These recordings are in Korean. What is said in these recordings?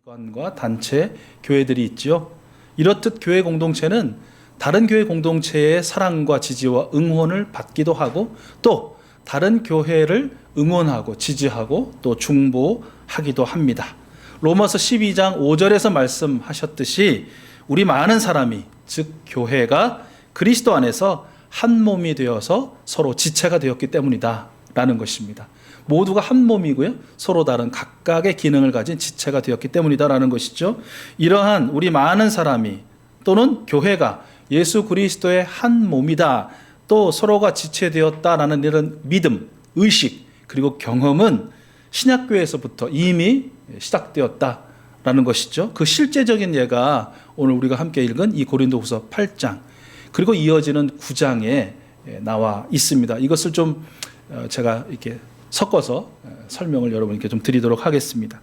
기관과 단체, 교회들이 있지요. 이렇듯 교회 공동체는 다른 교회 공동체의 사랑과 지지와 응원을 받기도 하고 또 다른 교회를 응원하고 지지하고 또 중보하기도 합니다. 로마서 12장 5절에서 말씀하셨듯이 우리 많은 사람이 즉 교회가 그리스도 안에서 한 몸이 되어서 서로 지체가 되었기 때문이다 라는 것입니다. 모두가 한 몸이고요. 서로 다른 각각의 기능을 가진 지체가 되었기 때문이다라는 것이죠. 이러한 우리 많은 사람이 또는 교회가 예수 그리스도의 한 몸이다. 또 서로가 지체되었다라는 이런 믿음, 의식 그리고 경험은 신약교회에서부터 이미 시작되었다라는 것이죠. 그 실제적인 예가 오늘 우리가 함께 읽은 이 고린도후서 8장 그리고 이어지는 9장에 나와 있습니다. 이것을 좀 제가 이렇게 섞어서 설명을 여러분께 좀 드리도록 하겠습니다.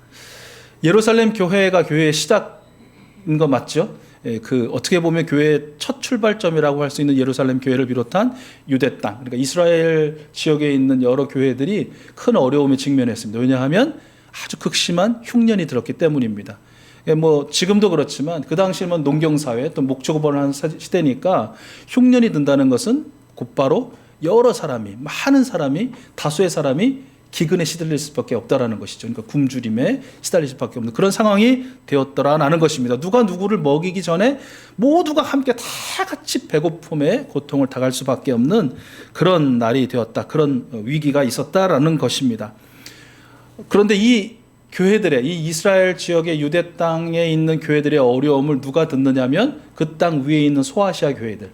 예루살렘 교회가 교회의 시작인 거 맞죠? 그 어떻게 보면 교회의 첫 출발점이라고 할 수 있는 예루살렘 교회를 비롯한 유대 땅, 그러니까 이스라엘 지역에 있는 여러 교회들이 큰 어려움에 직면했습니다. 왜냐하면 아주 극심한 흉년이 들었기 때문입니다. 뭐 지금도 그렇지만 그 당시에는 농경사회 또 목축업을 하는 시대니까 흉년이 든다는 것은 곧바로 여러 사람이 많은 사람이 다수의 사람이 기근에 시달릴 수밖에 없다라는 것이죠. 그러니까 굶주림에 시달릴 수밖에 없는 그런 상황이 되었더라라는 것입니다. 누가 누구를 먹이기 전에 모두가 함께 다 같이 배고픔에 고통을 당할 수밖에 없는 그런 날이 되었다. 그런 위기가 있었다라는 것입니다. 그런데 이 교회들의 이 이스라엘 지역의 유대 땅에 있는 교회들의 어려움을 누가 듣느냐면 그 땅 위에 있는 소아시아 교회들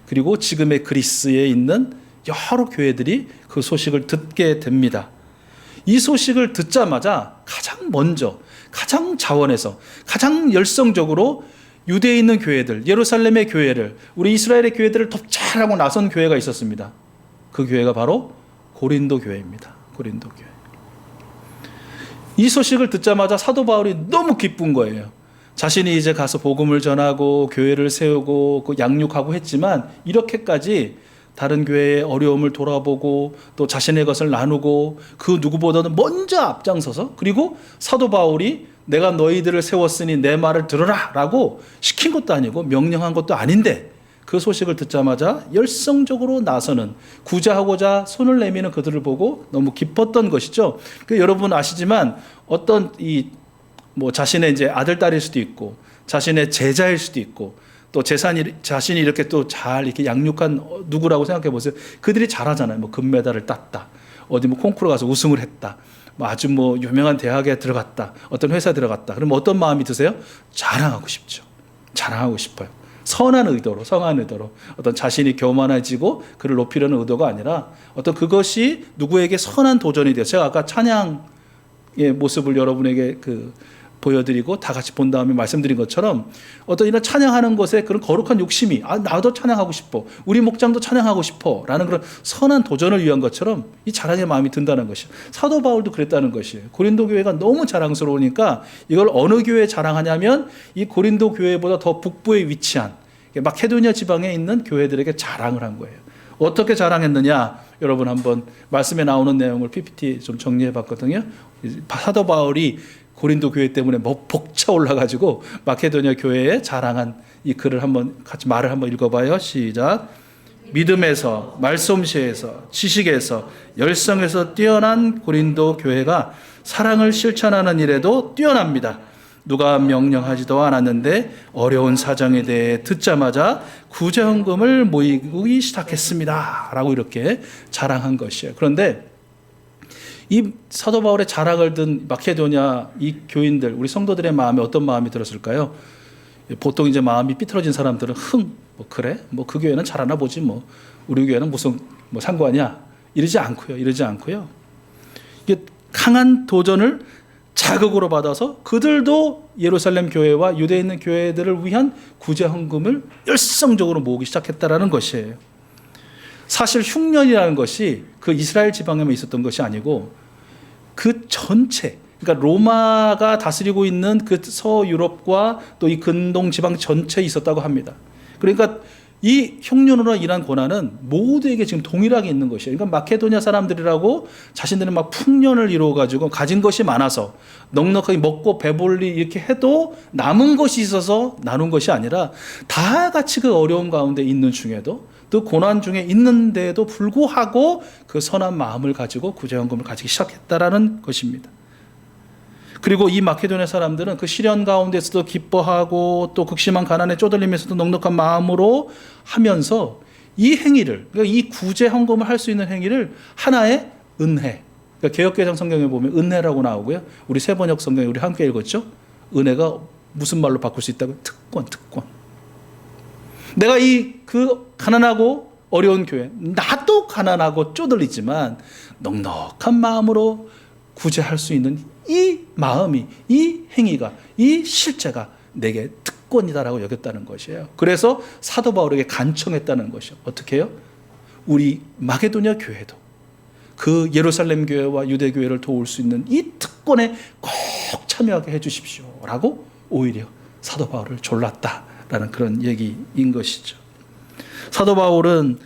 그리고 지금의 그리스에 있는 여러 교회들이 그 소식을 듣게 됩니다. 이 소식을 듣자마자 가장 먼저 가장 자원해서 가장 열성적으로 유대에 있는 교회들 예루살렘의 교회를 우리 이스라엘의 교회들을 돕자라고 나선 교회가 있었습니다. 그 교회가 바로 고린도 교회입니다. 고린도 교회. 이 소식을 듣자마자 사도 바울이 너무 기쁜 거예요. 자신이 이제 가서 복음을 전하고 교회를 세우고 양육하고 했지만 이렇게까지 다른 교회의 어려움을 돌아보고 또 자신의 것을 나누고 그 누구보다도 먼저 앞장서서 그리고 사도 바울이 내가 너희들을 세웠으니 내 말을 들으라 라고 시킨 것도 아니고 명령한 것도 아닌데 그 소식을 듣자마자 열성적으로 나서는 구제하고자 손을 내미는 그들을 보고 너무 기뻤던 것이죠. 여러분 아시지만 어떤 뭐 자신의 이제 아들, 딸일 수도 있고 자신의 제자일 수도 있고 또 자신이 이렇게 또 잘 이렇게 양육한 누구라고 생각해 보세요. 그들이 잘하잖아요. 뭐 금메달을 땄다. 어디 뭐 콩쿠르 가서 우승을 했다. 뭐 아주 뭐 유명한 대학에 들어갔다. 어떤 회사에 들어갔다. 그럼 어떤 마음이 드세요? 자랑하고 싶죠. 자랑하고 싶어요. 선한 의도로, 성한 의도로 어떤 자신이 교만해지고 그를 높이려는 의도가 아니라 어떤 그것이 누구에게 선한 도전이 돼요. 제가 아까 찬양의 모습을 여러분에게 보여드리고 다 같이 본 다음에 말씀드린 것처럼 어떤 이런 찬양하는 것에 그런 거룩한 욕심이 나도 찬양하고 싶어 우리 목장도 찬양하고 싶어 라는 그런 선한 도전을 위한 것처럼 이 자랑의 마음이 든다는 것이에요. 사도 바울도 그랬다는 것이에요. 고린도 교회가 너무 자랑스러우니까 이걸 어느 교회에 자랑하냐면 이 고린도 교회보다 더 북부에 위치한 마케도니아 지방에 있는 교회들에게 자랑을 한 거예요. 어떻게 자랑했느냐 여러분 한번 말씀에 나오는 내용을 PPT 좀 정리해 봤거든요. 사도 바울이 고린도 교회 때문에 벅차 올라가지고 마케도니아 교회에 자랑한 이 글을 같이 말을 한번 읽어봐요. 시작. 믿음에서, 말솜씨에서, 지식에서, 열성에서 뛰어난 고린도 교회가 사랑을 실천하는 일에도 뛰어납니다. 누가 명령하지도 않았는데 어려운 사정에 대해 듣자마자 구제헌금을 모이기 시작했습니다. 라고 이렇게 자랑한 것이에요. 그런데 이 사도 바울의 자랑을 든 마케도니아 이 교인들, 우리 성도들의 마음에 어떤 마음이 들었을까요? 보통 이제 마음이 삐뚤어진 사람들은 뭐 그래? 뭐 그 교회는 잘하나 보지 뭐. 우리 교회는 무슨 뭐 상관이야? 이러지 않고요. 이게 강한 도전을 자극으로 받아서 그들도 예루살렘 교회와 유대에 있는 교회들을 위한 구제 헌금을 열성적으로 모으기 시작했다라는 것이에요. 사실 흉년이라는 것이 그 이스라엘 지방에만 있었던 것이 아니고 그 전체, 그러니까 로마가 다스리고 있는 그 서유럽과 또 이 근동 지방 전체에 있었다고 합니다. 그러니까 이 흉년으로 인한 고난은 모두에게 지금 동일하게 있는 것이에요. 그러니까 마케도니아 사람들이라고 자신들은 막 풍년을 이루어가지고 가진 것이 많아서 넉넉하게 먹고 배불리 이렇게 해도 남은 것이 있어서 나눈 것이 아니라 다 같이 그 어려움 가운데 있는 중에도 또 고난 중에 있는데도 불구하고 그 선한 마음을 가지고 구제헌금을 가지기 시작했다라는 것입니다. 그리고 이 마케도니아 사람들은 그 시련 가운데서도 기뻐하고 또 극심한 가난에 쪼들리면서도 넉넉한 마음으로 하면서 이 행위를, 그러니까 이 구제 헌금을 할 수 있는 행위를 하나의 은혜, 그러니까 개역개정 성경에 보면 은혜라고 나오고요. 우리 세번역 성경에 우리 함께 읽었죠. 은혜가 무슨 말로 바꿀 수 있다고요? 특권. 내가 그 가난하고 어려운 교회, 나도 가난하고 쪼들리지만 넉넉한 마음으로 구제할 수 있는 이 마음이, 이 행위가, 이 실제가 내게 특권이다라고 여겼다는 것이에요. 그래서 사도 바울에게 간청했다는 것이요. 어떻게 해요? 우리 마게도니아 교회도 그 예루살렘 교회와 유대 교회를 도울 수 있는 이 특권에 꼭 참여하게 해 주십시오라고 오히려 사도 바울을 졸랐다라는 그런 얘기인 것이죠. 사도 바울은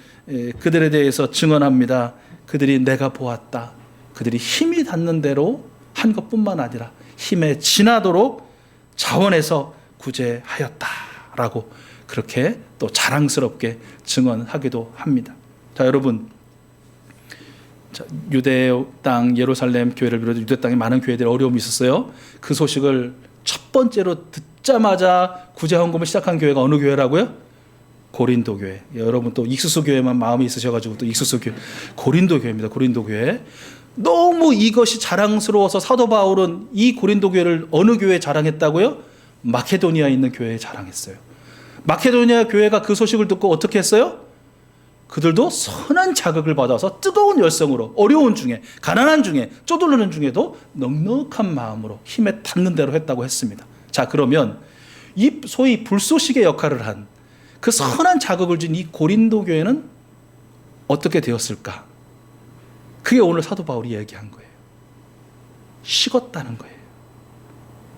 그들에 대해서 증언합니다. 그들이 내가 보았다. 그들이 힘이 닿는 대로 한 것뿐만 아니라 힘에 지나도록 자원해서 구제하였다라고 그렇게 또 자랑스럽게 증언하기도 합니다. 자, 여러분, 유대 땅 예루살렘 교회를 비롯해 유대 땅에 많은 교회들이 어려움이 있었어요. 그 소식을 첫 번째로 듣자마자 구제헌금을 시작한 교회가 어느 교회라고요? 고린도 교회. 여러분 또 익수수 교회만 마음이 있으셔가지고 또 익수수 교회, 고린도 교회입니다. 고린도 교회. 너무 이것이 자랑스러워서 사도 바울은 이 고린도 교회를 어느 교회에 자랑했다고요? 마케도니아에 있는 교회에 자랑했어요. 마케도니아 교회가 그 소식을 듣고 어떻게 했어요? 그들도 선한 자극을 받아서 뜨거운 열성으로 어려운 중에, 가난한 중에, 쪼들르는 중에도 넉넉한 마음으로 힘에 닿는 대로 했다고 했습니다. 자, 그러면 이 소위 불쏘시개 역할을 한 그 선한 자극을 준 이 고린도 교회는 어떻게 되었을까? 그게 오늘 사도 바울이 얘기한 거예요. 식었다는 거예요.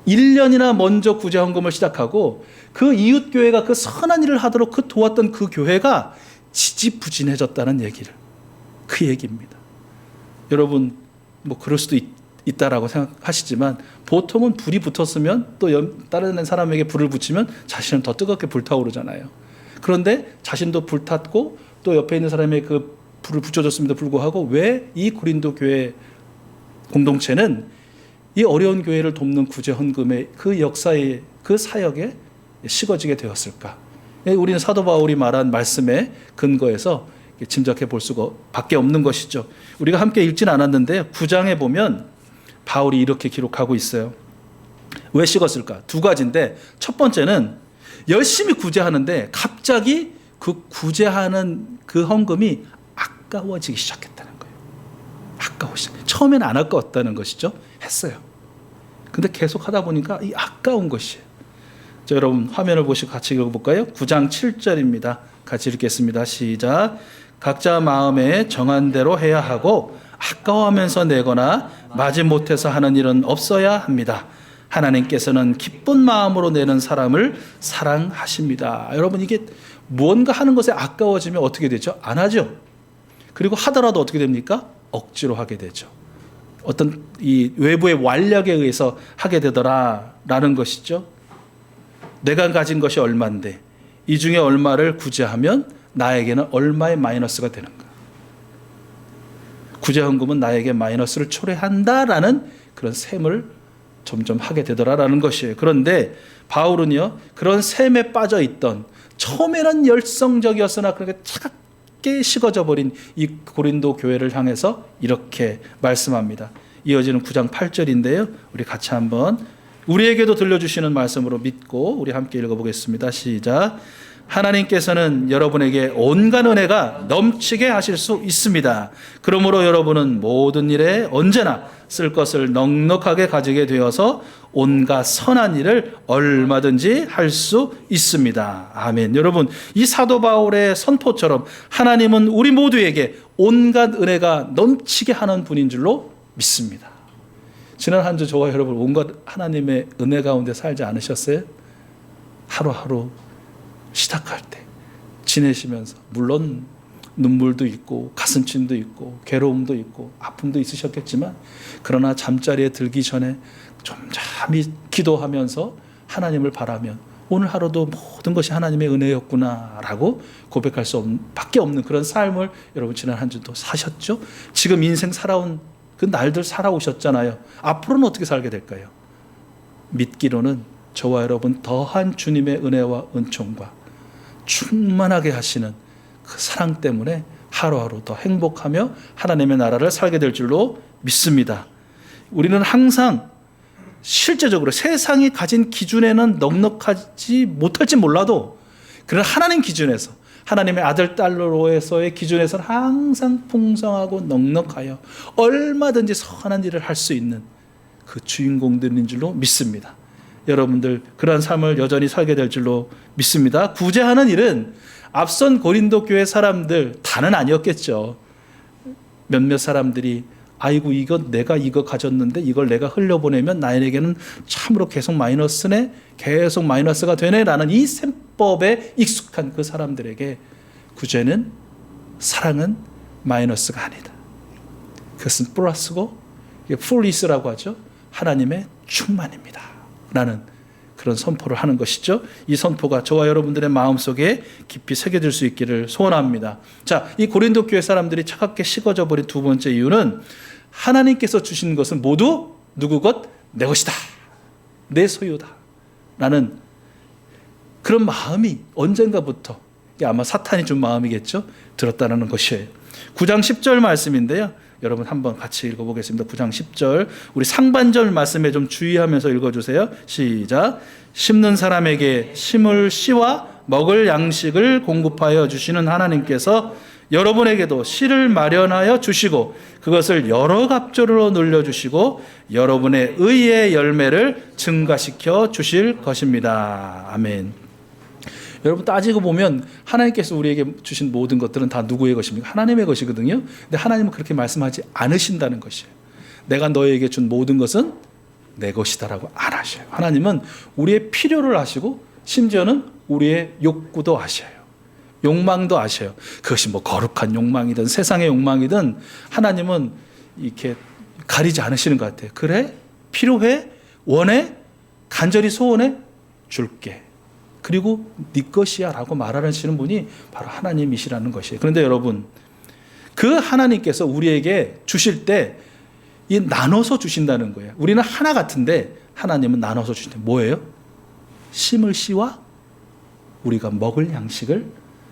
1년이나 먼저 구제헌금을 시작하고 그 이웃교회가 그 선한 일을 하도록 그 도왔던 그 교회가 지지부진해졌다는 얘기를, 그 얘기입니다. 여러분 뭐 그럴 수도 있다라고 생각하시지만 보통은 불이 붙었으면 또 다른 사람에게 불을 붙이면 자신은 더 뜨겁게 불타오르잖아요. 그런데 자신도 불탔고 또 옆에 있는 사람의 그 불을 붙여줬음에도 불구하고 왜 이 고린도 교회 공동체는 이 어려운 교회를 돕는 구제헌금의 그 역사의 그 사역에 식어지게 되었을까? 우리는 사도 바울이 말한 말씀의 근거에서 짐작해 볼 수가 밖에 없는 것이죠. 우리가 함께 읽진 않았는데 9장에 보면 바울이 이렇게 기록하고 있어요. 왜 식었을까? 두 가지인데 첫 번째는 열심히 구제하는데 갑자기 그 구제하는 그 헌금이 아까워지기 시작했다는 거예요. 처음에는 안 아까웠다는 것이죠. 했어요. 근데 계속 하다 보니까 이 아까운 것이에요. 자, 여러분 화면을 보시고 같이 읽어볼까요? 9장 7절입니다. 같이 읽겠습니다. 시작. 각자 마음에 정한 대로 해야 하고 아까워하면서 내거나 마지못해서 하는 일은 없어야 합니다. 하나님께서는 기쁜 마음으로 내는 사람을 사랑하십니다. 여러분 이게 무언가 하는 것에 아까워지면 어떻게 되죠? 안 하죠. 그리고 하더라도 어떻게 됩니까? 억지로 하게 되죠. 어떤 이 외부의 완력에 의해서 하게 되더라라는 것이죠. 내가 가진 것이 얼마인데 이 중에 얼마를 구제하면 나에게는 얼마의 마이너스가 되는가. 구제헌금은 나에게 마이너스를 초래한다라는 그런 셈을 점점 하게 되더라라는 것이에요. 그런데 바울은요, 그런 셈에 빠져 있던 처음에는 열성적이었으나 그렇게 차갑게 식어져 버린 이 고린도 교회를 향해서 이렇게 말씀합니다. 이어지는 9장 8절인데요. 우리 같이 한번 우리에게도 들려주시는 말씀으로 믿고 우리 함께 읽어보겠습니다. 시작. 하나님께서는 여러분에게 온갖 은혜가 넘치게 하실 수 있습니다. 그러므로 여러분은 모든 일에 언제나 쓸 것을 넉넉하게 가지게 되어서 온갖 선한 일을 얼마든지 할 수 있습니다. 아멘. 여러분, 이 사도 바울의 선포처럼 하나님은 우리 모두에게 온갖 은혜가 넘치게 하는 분인 줄로 믿습니다. 지난 한 주 저와 여러분 온갖 하나님의 은혜 가운데 살지 않으셨어요? 하루하루 시작할 때, 지내시면서 물론 눈물도 있고 가슴짐도 있고 괴로움도 있고 아픔도 있으셨겠지만 그러나 잠자리에 들기 전에 좀 잠이 기도하면서 하나님을 바라면 오늘 하루도 모든 것이 하나님의 은혜였구나라고 고백할 수 밖에 없는 그런 삶을 여러분 지난 한 주도 사셨죠? 지금 인생 살아온 그 날들 살아오셨잖아요. 앞으로는 어떻게 살게 될까요? 믿기로는 저와 여러분 더한 주님의 은혜와 은총과 충만하게 하시는 그 사랑 때문에 하루하루 더 행복하며 하나님의 나라를 살게 될 줄로 믿습니다. 우리는 항상 실제적으로 세상이 가진 기준에는 넉넉하지 못할지 몰라도 그런 하나님 기준에서 하나님의 아들 딸로에서의 기준에서는 항상 풍성하고 넉넉하여 얼마든지 선한 일을 할 수 있는 그 주인공들인 줄로 믿습니다. 여러분들 그러한 삶을 여전히 살게 될 줄로 믿습니다. 구제하는 일은 앞선 고린도 교회 사람들 다는 아니었겠죠. 몇몇 사람들이 아이고 내가 이거 가졌는데 이걸 내가 흘려보내면 나에게는 참으로 계속 마이너스네, 계속 마이너스가 되네 라는 이 셈법에 익숙한 그 사람들에게 구제는, 사랑은 마이너스가 아니다. 그것은 플러스고 풀리스라고 하죠. 하나님의 충만입니다 라는 그런 선포를 하는 것이죠. 이 선포가 저와 여러분들의 마음속에 깊이 새겨질 수 있기를 소원합니다. 자, 이 고린도 교회 사람들이 차갑게 식어져 버린 두 번째 이유는 하나님께서 주신 것은 모두 누구 것? 내 것이다. 내 소유다. 라는 그런 마음이 언젠가부터, 이게 아마 사탄이 준 마음이겠죠. 들었다는 것이에요. 9장 10절 말씀인데요. 여러분 한번 같이 읽어보겠습니다. 9장 10절. 우리 상반절 말씀에 좀 주의하면서 읽어주세요. 시작. 심는 사람에게 심을 씨와 먹을 양식을 공급하여 주시는 하나님께서 여러분에게도 씨를 마련하여 주시고 그것을 여러 갑절로 늘려주시고 여러분의 의의 열매를 증가시켜 주실 것입니다. 아멘. 여러분 따지고 보면 하나님께서 우리에게 주신 모든 것들은 다 누구의 것입니까? 하나님의 것이거든요. 근데 하나님은 그렇게 말씀하지 않으신다는 것이에요. 내가 너에게 준 모든 것은 내 것이다라고 안 하셔요. 하나님은 우리의 필요를 아시고 심지어는 우리의 욕구도 아셔요. 욕망도 아셔요. 그것이 뭐 거룩한 욕망이든 세상의 욕망이든 하나님은 이렇게 가리지 않으시는 것 같아요. 그래? 필요해? 원해? 간절히 소원해? 줄게. 그리고 네 것이야 라고 말하시는 분이 바로 하나님이시라는 것이에요. 그런데 여러분, 그 하나님께서 우리에게 주실 때 이 나눠서 주신다는 거예요. 우리는 하나 같은데 하나님은 나눠서 주신다. 뭐예요? 심을 씨와 우리가 먹을 양식을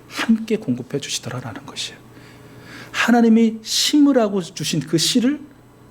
함께 공급해 주시더라라는 것이에요. 하나님이 심으라고 주신 그 씨를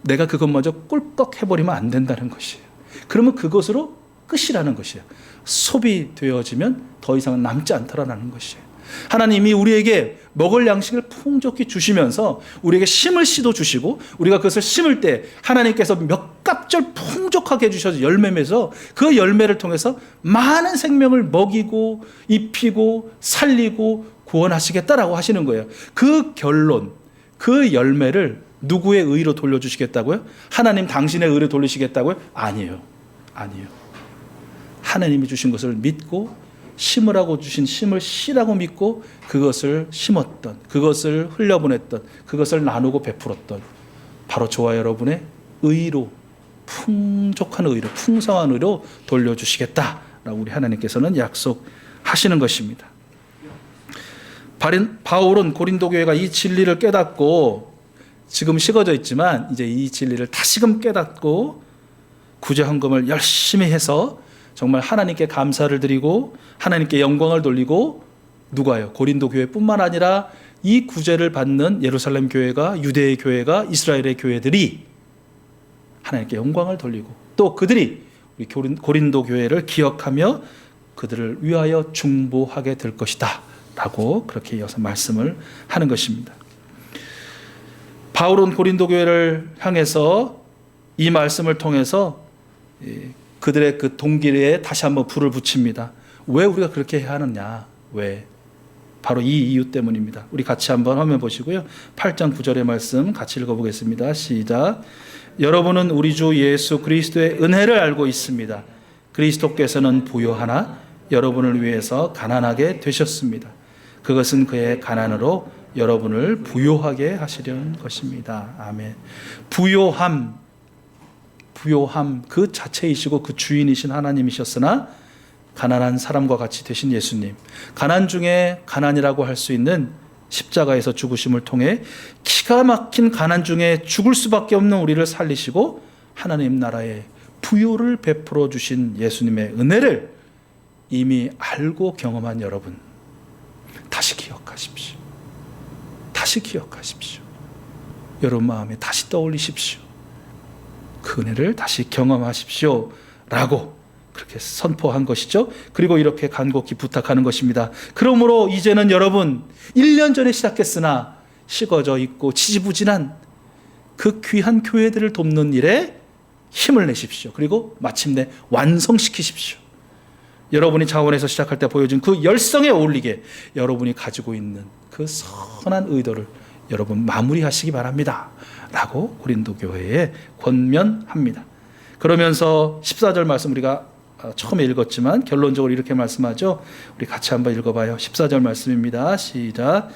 내가 그것마저 꿀꺽 해버리면 안 된다는 것이에요. 그러면 그것으로 끝이라는 것이에요. 소비되어지면 더 이상은 남지 않더라라는 것이에요. 하나님이 우리에게 먹을 양식을 풍족히 주시면서 우리에게 심을 씨도 주시고 우리가 그것을 심을 때 하나님께서 몇 갑절 풍족하게 해주셔서 열매면서 그 열매를 통해서 많은 생명을 먹이고 입히고 살리고 구원하시겠다라고 하시는 거예요. 그 결론, 그 열매를 누구의 의로 돌려주시겠다고요? 하나님 당신의 의로 돌리시겠다고요? 아니에요. 아니에요. 하나님이 주신 것을 믿고 심으라고 주신 심을 씨라고 믿고 그것을 심었던, 그것을 흘려보냈던, 그것을 나누고 베풀었던 바로 저와 여러분의 의로, 풍족한 의로, 풍성한 의로 돌려주시겠다라고 우리 하나님께서는 약속하시는 것입니다. 바울은 고린도 교회가 이 진리를 깨닫고 지금 식어져 있지만 이제 이 진리를 다시금 깨닫고 구제 헌금을 열심히 해서 정말 하나님께 감사를 드리고 하나님께 영광을 돌리고 누가요? 고린도 교회뿐만 아니라 이 구제를 받는 예루살렘 교회가, 유대의 교회가, 이스라엘의 교회들이 하나님께 영광을 돌리고 또 그들이 우리 고린도 교회를 기억하며 그들을 위하여 중보하게 될 것이다 라고 그렇게 이어서 말씀을 하는 것입니다. 바울은 고린도 교회를 향해서 이 말씀을 통해서 그들의 그 동기에 다시 한번 불을 붙입니다. 왜 우리가 그렇게 해야 하느냐? 왜? 바로 이 이유 때문입니다. 우리 같이 한번 화면 보시고요. 8장 9절의 말씀 같이 읽어보겠습니다. 시작. 여러분은 우리 주 예수 그리스도의 은혜를 알고 있습니다. 그리스도께서는 부요하나 여러분을 위해서 가난하게 되셨습니다. 그것은 그의 가난으로 여러분을 부요하게 하시려는 것입니다. 아멘. 부요함 그 자체이시고 그 주인이신 하나님이셨으나 가난한 사람과 같이 되신 예수님, 가난 중에 가난이라고 할 수 있는 십자가에서 죽으심을 통해 기가 막힌 가난 중에 죽을 수밖에 없는 우리를 살리시고 하나님 나라에 부요를 베풀어 주신 예수님의 은혜를 이미 알고 경험한 여러분, 다시 기억하십시오. 다시 기억하십시오. 여러분 마음에 다시 떠올리십시오. 그 은혜를 다시 경험하십시오 라고 그렇게 선포한 것이죠. 그리고 이렇게 간곡히 부탁하는 것입니다. 그러므로 이제는 여러분 1년 전에 시작했으나 식어져 있고 지지부진한 그 귀한 교회들을 돕는 일에 힘을 내십시오. 그리고 마침내 완성시키십시오. 여러분이 자원에서 시작할 때 보여준 그 열성에 어울리게 여러분이 가지고 있는 그 선한 의도를 여러분 마무리하시기 바랍니다 라고 고린도 교회에 권면합니다. 그러면서 14절 말씀 우리가 처음에 읽었지만 결론적으로 이렇게 말씀하죠. 우리 같이 한번 읽어봐요. 14절 말씀입니다. 시작.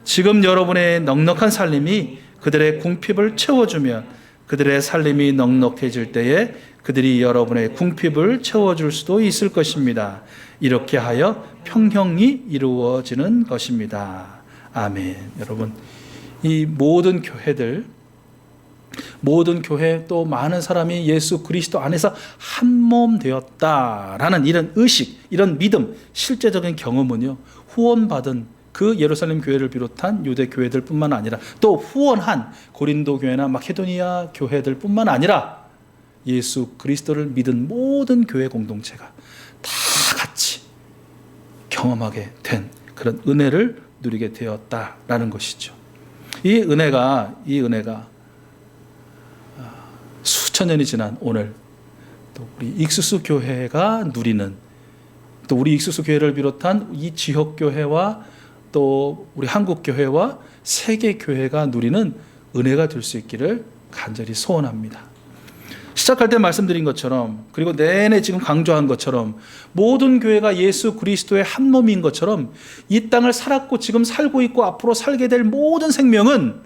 지금 여러분의 넉넉한 살림이 그들의 궁핍을 채워주면 그들의 살림이 넉넉해질 때에 그들이 여러분의 궁핍을 채워줄 수도 있을 것입니다. 이렇게 하여 평형이 이루어지는 것입니다. 아멘. 여러분, 이 모든 교회 또 많은 사람이 예수 그리스도 안에서 한 몸 되었다라는 이런 의식, 이런 믿음, 실제적인 경험은요, 후원받은 그 예루살렘 교회를 비롯한 유대 교회들뿐만 아니라 또 후원한 고린도 교회나 마케도니아 교회들뿐만 아니라 예수 그리스도를 믿은 모든 교회 공동체가 다 같이 경험하게 된 그런 은혜를 누리게 되었다라는 것이죠. 이 은혜가 수천 년이 지난 오늘 또 우리 익수수 교회가 누리는, 또 우리 익수수 교회를 비롯한 이 지역 교회와 또 우리 한국 교회와 세계 교회가 누리는 은혜가 될 수 있기를 간절히 소원합니다. 시작할 때 말씀드린 것처럼, 그리고 내내 지금 강조한 것처럼 모든 교회가 예수 그리스도의 한 몸인 것처럼 이 땅을 살았고 지금 살고 있고 앞으로 살게 될 모든 생명은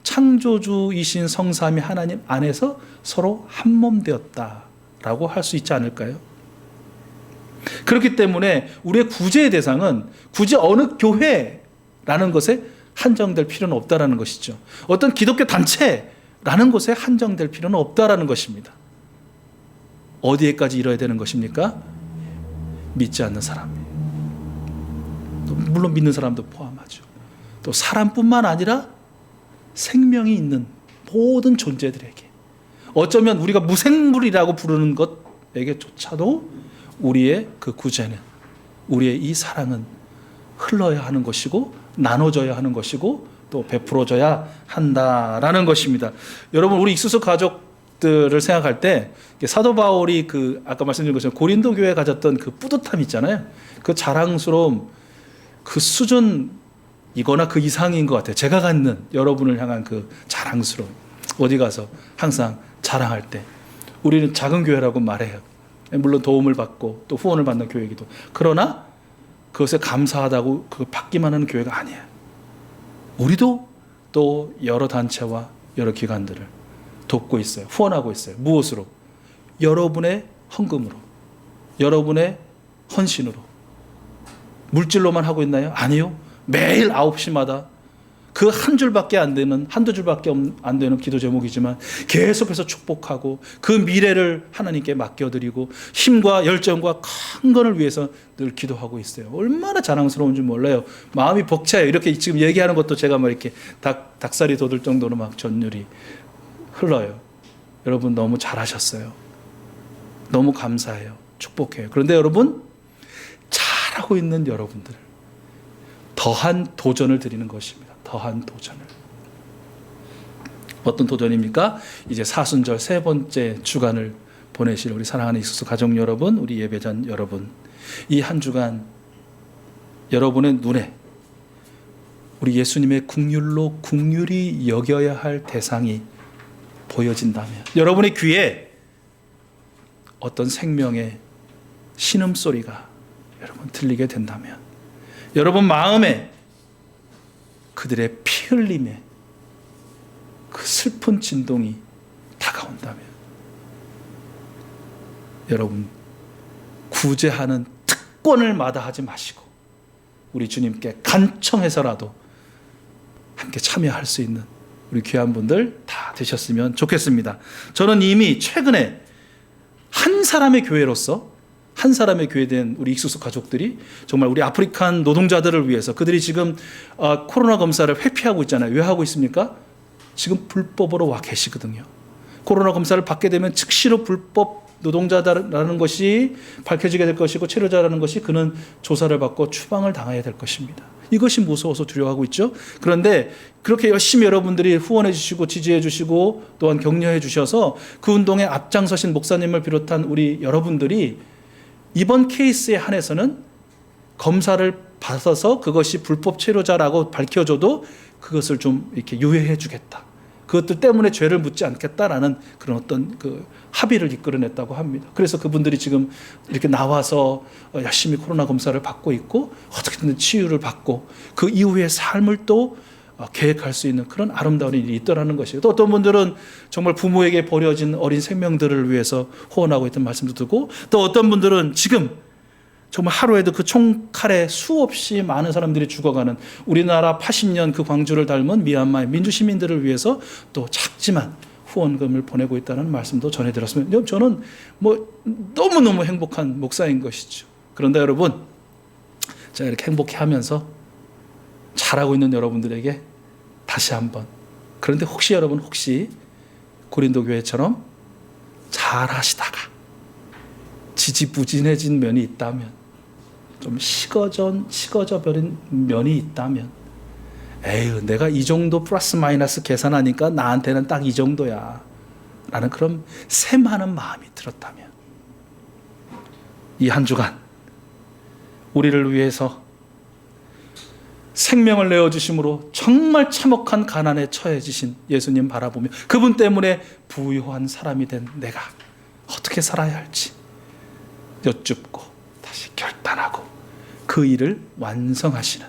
창조주이신 성삼위 하나님 안에서 서로 한 몸 되었다라고 할 수 있지 않을까요? 그렇기 때문에 우리의 구제의 대상은 굳이 어느 교회라는 것에 한정될 필요는 없다라는 것이죠. 어떤 기독교 단체라는 것에 한정될 필요는 없다라는 것입니다. 어디에까지 이뤄야 되는 것입니까? 믿지 않는 사람, 물론 믿는 사람도 포함하죠. 또 사람뿐만 아니라 생명이 있는 모든 존재들에게, 어쩌면 우리가 무생물이라고 부르는 것에게조차도 우리의 그 구제는, 우리의 이 사랑은 흘러야 하는 것이고 나눠져야 하는 것이고 또 베풀어져야 한다라는 것입니다. 여러분, 우리 익수수 가족들을 생각할 때 사도 바울이 그 아까 말씀드린 것처럼 고린도 교회에 가졌던 그 뿌듯함 있잖아요. 그 자랑스러움, 그 수준 이거나 그 이상인 것 같아요. 제가 갖는 여러분을 향한 그 자랑스러움, 어디 가서 항상 자랑할 때 우리는 작은 교회라고 말해요. 물론 도움을 받고 또 후원을 받는 교회이기도, 그러나 그것에 감사하다고 그 받기만 하는 교회가 아니에요. 우리도 또 여러 단체와 여러 기관들을 돕고 있어요. 후원하고 있어요. 무엇으로? 여러분의 헌금으로, 여러분의 헌신으로. 물질로만 하고 있나요? 아니요. 매일 9시마다 그 한 줄밖에 안 되는, 한두 줄밖에 안 되는 기도 제목이지만 계속해서 축복하고 그 미래를 하나님께 맡겨드리고 힘과 열정과 큰 것을 위해서 늘 기도하고 있어요. 얼마나 자랑스러운지 몰라요. 마음이 벅차요. 이렇게 지금 얘기하는 것도 제가 막 이렇게 닭살이 돋을 정도로 막 전율이 흘러요. 여러분 너무 잘하셨어요. 너무 감사해요. 축복해요. 그런데 여러분, 잘하고 있는 여러분들 더한 도전을 드리는 것입니다. 더한 도전을. 어떤 도전입니까? 이제 사순절 세 번째 주간을 보내실 우리 사랑하는 익수수 가족 여러분, 우리 예배자 여러분, 이 한 주간 여러분의 눈에 우리 예수님의 국률로 국률이 여겨야 할 대상이 보여진다면, 여러분의 귀에 어떤 생명의 신음소리가 여러분 들리게 된다면, 여러분 마음에 그들의 피 흘림에 그 슬픈 진동이 다가온다면 여러분 구제하는 특권을 마다하지 마시고 우리 주님께 간청해서라도 함께 참여할 수 있는 우리 귀한 분들 다 되셨으면 좋겠습니다. 저는 이미 최근에 한 사람의 교회로서 한 사람의 교회된 우리 익숙수 가족들이 정말 우리 아프리칸 노동자들을 위해서 그들이 지금 코로나 검사를 회피하고 있잖아요. 왜 하고 있습니까? 지금 불법으로 와 계시거든요. 코로나 검사를 받게 되면 즉시로 불법 노동자라는 것이 밝혀지게 될 것이고 체류자라는 것이 그는 조사를 받고 추방을 당해야 될 것입니다. 이것이 무서워서 두려워하고 있죠. 그런데 그렇게 열심히 여러분들이 후원해 주시고 지지해 주시고 또한 격려해 주셔서 그 운동에 앞장서신 목사님을 비롯한 우리 여러분들이 이번 케이스에 한해서는 검사를 받아서 그것이 불법 체류자라고 밝혀져도 그것을 좀 이렇게 유예해 주겠다. 그것들 때문에 죄를 묻지 않겠다라는 그런 어떤 그 합의를 이끌어냈다고 합니다. 그래서 그분들이 지금 이렇게 나와서 열심히 코로나 검사를 받고 있고 어떻게든 치유를 받고 그 이후의 삶을 또 계획할 수 있는 그런 아름다운 일이 있더라는 것이에요. 또 어떤 분들은 정말 부모에게 버려진 어린 생명들을 위해서 호언하고 있던 말씀도 듣고 또 어떤 분들은 지금 정말 하루에도 그 총칼에 수없이 많은 사람들이 죽어가는 우리나라 80년 그 광주를 닮은 미얀마의 민주시민들을 위해서 또 작지만 후원금을 보내고 있다는 말씀도 전해드렸습니다. 저는 너무너무 행복한 목사인 것이죠. 그런데 여러분, 제가 이렇게 행복해하면서 잘하고 있는 여러분들에게 다시 한번, 그런데 혹시 여러분 고린도 교회처럼 잘하시다가 지지부진해진 면이 있다면, 좀 식어져 버린 면이 있다면, 에휴, 내가 이 정도 플러스 마이너스 계산하니까 나한테는 딱 이 정도야 라는 그런 셈하는 마음이 들었다면, 이 한 주간 우리를 위해서 생명을 내어주심으로 정말 참혹한 가난에 처해지신 예수님 바라보며 그분 때문에 부유한 사람이 된 내가 어떻게 살아야 할지 여쭙고 다시 결단하고 그 일을 완성하시는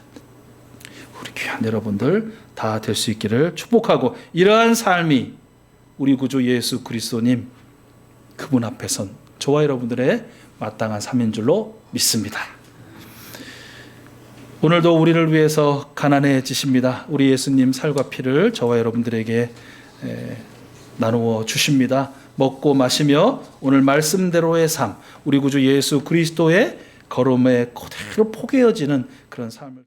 우리 귀한 여러분들 다 될 수 있기를 축복하고, 이러한 삶이 우리 구주 예수 그리스도님 그분 앞에 선 저와 여러분들의 마땅한 삶인 줄로 믿습니다. 오늘도 우리를 위해서 가난해지십니다. 우리 예수님 살과 피를 저와 여러분들에게 나누어 주십니다. 먹고 마시며 오늘 말씀대로의 삶, 우리 구주 예수 그리스도의 걸음에 그대로 포개어지는 그런 삶을